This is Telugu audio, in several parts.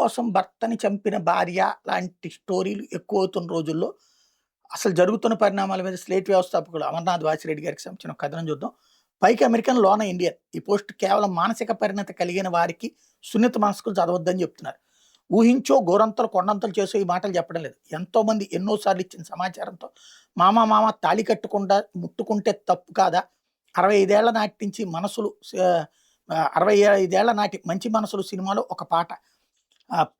కోసం భర్తని చంపిన భార్య లాంటి స్టోరీలు ఎక్కువవుతున్న రోజుల్లో అసలు జరుగుతున్న పరిణామాల మీద స్లేట్ వ్యవస్థాపకుడు అమర్నాథ్ వాసిరెడ్డి గారికి సంబంధించిన ఒక కథనం చూద్దాం. పైకి అమెరికన్, లోన ఇండియన్. ఈ పోస్ట్ కేవలం మానసిక పరిణతి కలిగిన వారికి, సున్నిత మనస్కులు చదవద్దని చెప్తున్నారు. ఊహించో గోరంతలు కొండంతలు చేసో ఈ మాటలు చెప్పడం లేదు. ఎంతో మంది ఎన్నోసార్లు ఇచ్చిన సమాచారంతో మామ తాళి కట్టకుండా ముట్టుకుంటే తప్పు కాదా, 65 ఏళ్ల నాటి నుంచి మనసులు 65 ఏళ్ల నాటి మంచి మనసులు సినిమాలో ఒక పాట.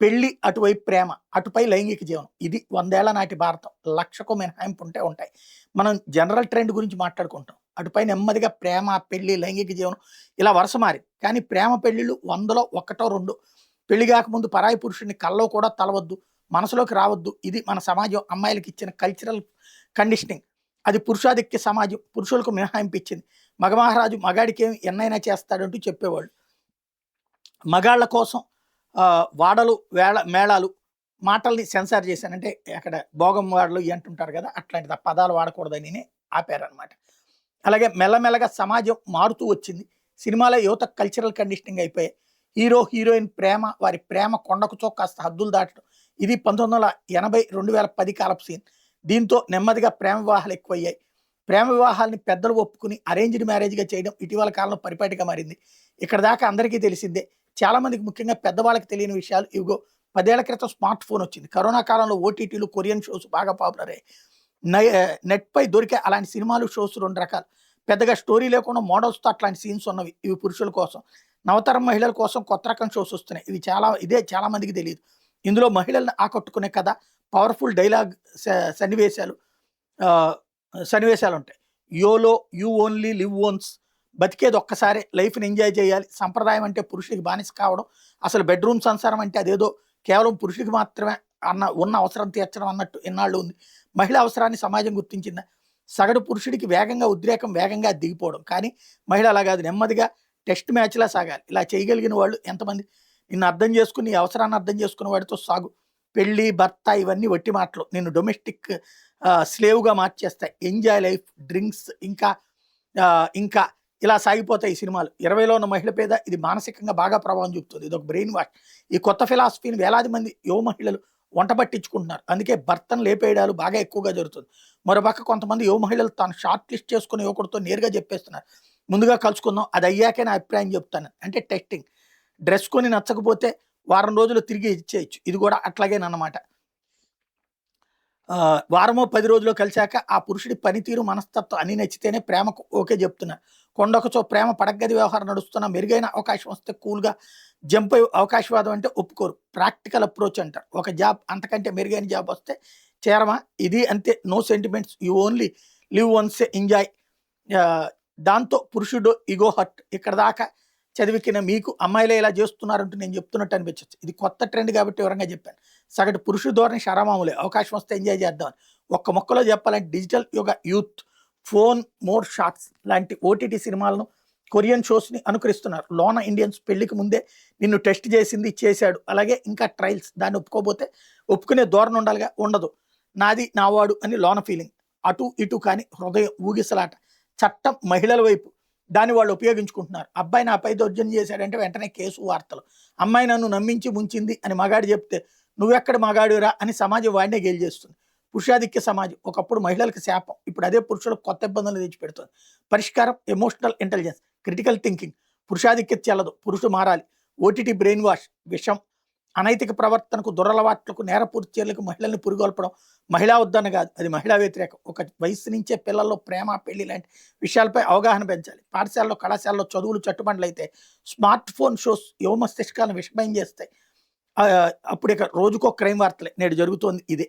పెళ్లి అటువైపు ప్రేమ, అటుపై లైంగిక జీవనం. ఇది 100 ఏళ్ల నాటి భారతం. లక్షకు మినహాయింపు ఉంటాయి. మనం జనరల్ ట్రెండ్ గురించి మాట్లాడుకుంటాం. అటుపై నెమ్మదిగా ప్రేమ, పెళ్లి, లైంగిక జీవనం ఇలా వరుస మారింది. కానీ ప్రేమ పెళ్లిళ్ళు 100లో 1-2. పెళ్లి కాకముందు పరాయి పురుషుడిని కల్లో కూడా తలవద్దు, మనసులోకి రావద్దు. ఇది మన సమాజం అమ్మాయిలకి ఇచ్చిన కల్చరల్ కండిషనింగ్. అది పురుషాధిక్య సమాజం, పురుషులకు మినహాయింపు ఇచ్చింది. మగమహారాజు మగాడికి ఎన్నైనా చేస్తాడంటూ చెప్పేవాళ్ళు. మగాళ్ళ కోసం వాడలు మేళాలు మాటల్ని సెన్సార్ చేశానంటే అక్కడ భోగం వాడలు అంటుంటారు కదా, అట్లాంటిది ఆ పదాలు వాడకూడదని ఆపారనమాట. అలాగే మెల్లమెల్లగా సమాజం మారుతూ వచ్చింది. సినిమాలో యువత కల్చరల్ కండిషనింగ్ అయిపోయాయి. హీరో హీరోయిన్ ప్రేమ, వారి ప్రేమ కొండకుచో కాస్త హద్దులు దాటడం. ఇది 1980, 2010 కాలపు సీన్. దీంతో నెమ్మదిగా ప్రేమ వివాహాలు ఎక్కువయ్యాయి. ప్రేమ వివాహాలని పెద్దలు ఒప్పుకుని అరేంజ్డ్ మ్యారేజ్గా చేయడం ఇటీవల కాలంలో పరిపాటిగా మారింది. ఇక్కడ దాకా అందరికీ తెలిసిందే. చాలా మందికి, ముఖ్యంగా పెద్దవాళ్ళకి తెలియని విషయాలు ఇవిగో. 10 ఏళ్ల క్రితం స్మార్ట్ ఫోన్ వచ్చింది. కరోనా కాలంలో ఓటీటీలు, కొరియన్ షోస్ బాగా పాపులర్ అయ్యాయి. నెట్పై దొరికే అలాంటి సినిమాలు, షోస్ 2 రకాలు. పెద్దగా స్టోరీ లేకుండా మోడల్స్తో అట్లాంటి సీన్స్ ఉన్నవి. ఇవి పురుషుల కోసం. నవతరం మహిళల కోసం కొత్త రకం షోస్ వస్తున్నాయి. ఇదే చాలా మందికి తెలియదు. ఇందులో మహిళల్ని ఆకట్టుకునే కథ, పవర్ఫుల్ డైలాగ్, సన్నివేశాలు ఉంటాయి. YOLO, you only live once. బతికేది ఒక్కసారి, లైఫ్ని ఎంజాయ్ చేయాలి. సంప్రదాయం అంటే పురుషుడికి బానిస కావడం, అసలు బెడ్రూమ్ సంసారం అంటే అదేదో కేవలం పురుషుడికి మాత్రమే ఉన్న అవసరం తీర్చడం అన్నట్టు ఎన్నాళ్ళు ఉంది. మహిళ అవసరాన్ని సమాజం గుర్తించిందా? సగటు పురుషుడికి ఉద్రేకం వేగంగా దిగిపోవడం. కానీ మహిళ అలా కాదు, నెమ్మదిగా టెస్ట్ మ్యాచ్లా సాగాలి. ఇలా చేయగలిగిన వాళ్ళు ఎంతమంది? నిన్ను అర్థం చేసుకుని, నీ అవసరాన్ని అర్థం చేసుకున్న వాడితో సాగు. పెళ్ళి, భర్త ఇవన్నీ వట్టి మాటలు. నిన్ను డొమెస్టిక్ స్లేవ్గా మార్చేస్తాయి. ఎంజాయ్ లైఫ్, డ్రింక్స్, ఇంకా ఇలా సాగిపోతాయి ఈ సినిమాలు. 20లో ఉన్న మహిళ పేద ఇది మానసికంగా బాగా ప్రభావం చూపుతుంది. ఇది ఒక బ్రెయిన్ వాష్. ఈ కొత్త ఫిలాసఫీని వేలాది మంది యువ మహిళలు వంట పట్టించుకుంటున్నారు. అందుకే భర్తను లేపేయడాలు బాగా ఎక్కువగా జరుగుతుంది. మరోపక్క కొంతమంది యువ మహిళలు తాను షార్ట్ లిస్ట్ చేసుకుని యువకుడితో నేరుగా చెప్పేస్తున్నారు, ముందుగా కలుసుకుందాం, అది అయ్యాకే నా అభిప్రాయం చెప్తాను. అంటే టెస్టింగ్. డ్రెస్ కొని నచ్చకపోతే వారం రోజులు తిరిగి ఇచ్చేయచ్చు. ఇది కూడా అట్లాగేనమాట. వారమో 10 రోజులు కలిశాక ఆ పురుషుడి పనితీరు, మనస్తత్వం అన్ని నచ్చితేనే ప్రేమకు ఓకే చెప్తున్నారు. కొండొకచో ప్రేమ పడగది వ్యవహారం నడుస్తున్న మెరుగైన అవకాశం వస్తే కూల్గా జంప్ అయ్యి అవకాశవాదం అంటే ఒప్పుకోరు. ప్రాక్టికల్ అప్రోచ్ అంటారు. ఒక జాబ్, అంతకంటే మెరుగైన జాబ్ వస్తే చేరమా? ఇది అంతే. No sentiments, you only live once, enjoy. దాంతో పురుషుడు ఇగో హర్ట్. ఇక్కడ దాకా చదివికిన మీకు అమ్మాయిలే ఇలా చేస్తున్నారంటూ నేను చెప్తున్నట్టు అనిపించచ్చు. ఇది కొత్త ట్రెండ్ కాబట్టి వివరంగా చెప్పాను. సగటు పురుషుడు ధోరణి శరమాములే, అవకాశం వస్తే ఎంజాయ్ చేద్దామని. ఒక్క మొక్కలో చెప్పాలంటే డిజిటల్ యుగ యూత్ ఫోన్ మోర్ షాట్స్ లాంటి ఓటీటీ సినిమాలను, కొరియన్ షోస్ని అనుకరిస్తున్నారు. లోన ఇండియన్స్ పెళ్లికి ముందే నిన్ను టెస్ట్ చేశాడు. అలాగే ఇంకా ట్రయల్స్. దాన్ని ఒప్పుకునే ధోరణి ఉండదు. నాది నావాడు అని లోన ఫీలింగ్. అటు ఇటు కానీ హృదయం ఊగిసలాట. చట్టం మహిళల వైపు, దాన్ని వాళ్ళు ఉపయోగించుకుంటున్నారు. అబ్బాయి నాపై దౌర్జన్యం చేశాడంటే వెంటనే కేసు, వార్తలు. అమ్మాయి నన్ను నమ్మించి ముంచింది అని మగాడు చెప్తే నువ్వెక్కడ మగాడురా అని సమాజం వాడినే గెలిచేస్తుంది. పురుషాధిక్య సమాజం ఒకప్పుడు మహిళలకు శాపం, ఇప్పుడు అదే పురుషులకు కొత్త ఇబ్బందులు తెచ్చిపెడుతుంది. పరిష్కారం ఎమోషనల్ ఇంటెలిజెన్స్, క్రిటికల్ థింకింగ్. పురుషాధిక్యత చెల్లదు, పురుషుడు మారాలి. ఓటీటీ బ్రెయిన్ వాష్, విషం, అనైతిక ప్రవర్తనకు, దురలవాట్లకు, నేరపూర్తి చర్యలకు మహిళల్ని పురిగొల్పడం. మహిళా ఉద్ధరణ కాదు, అది మహిళా వ్యతిరేకం. ఒక వయసు నుంచే పిల్లల్లో ప్రేమ, పెళ్లి లాంటి విషయాలపై అవగాహన పెంచాలి. పాఠశాలలో, కళాశాలలో చదువులు చట్టుబండ్లు అయితే స్మార్ట్ ఫోన్ షోస్ యువ మస్తిష్కాలను విషమయం చేస్తాయి. అప్పుడు ఇక రోజుకో క్రైమ్ వార్తలే. నేడు జరుగుతోంది ఇదే.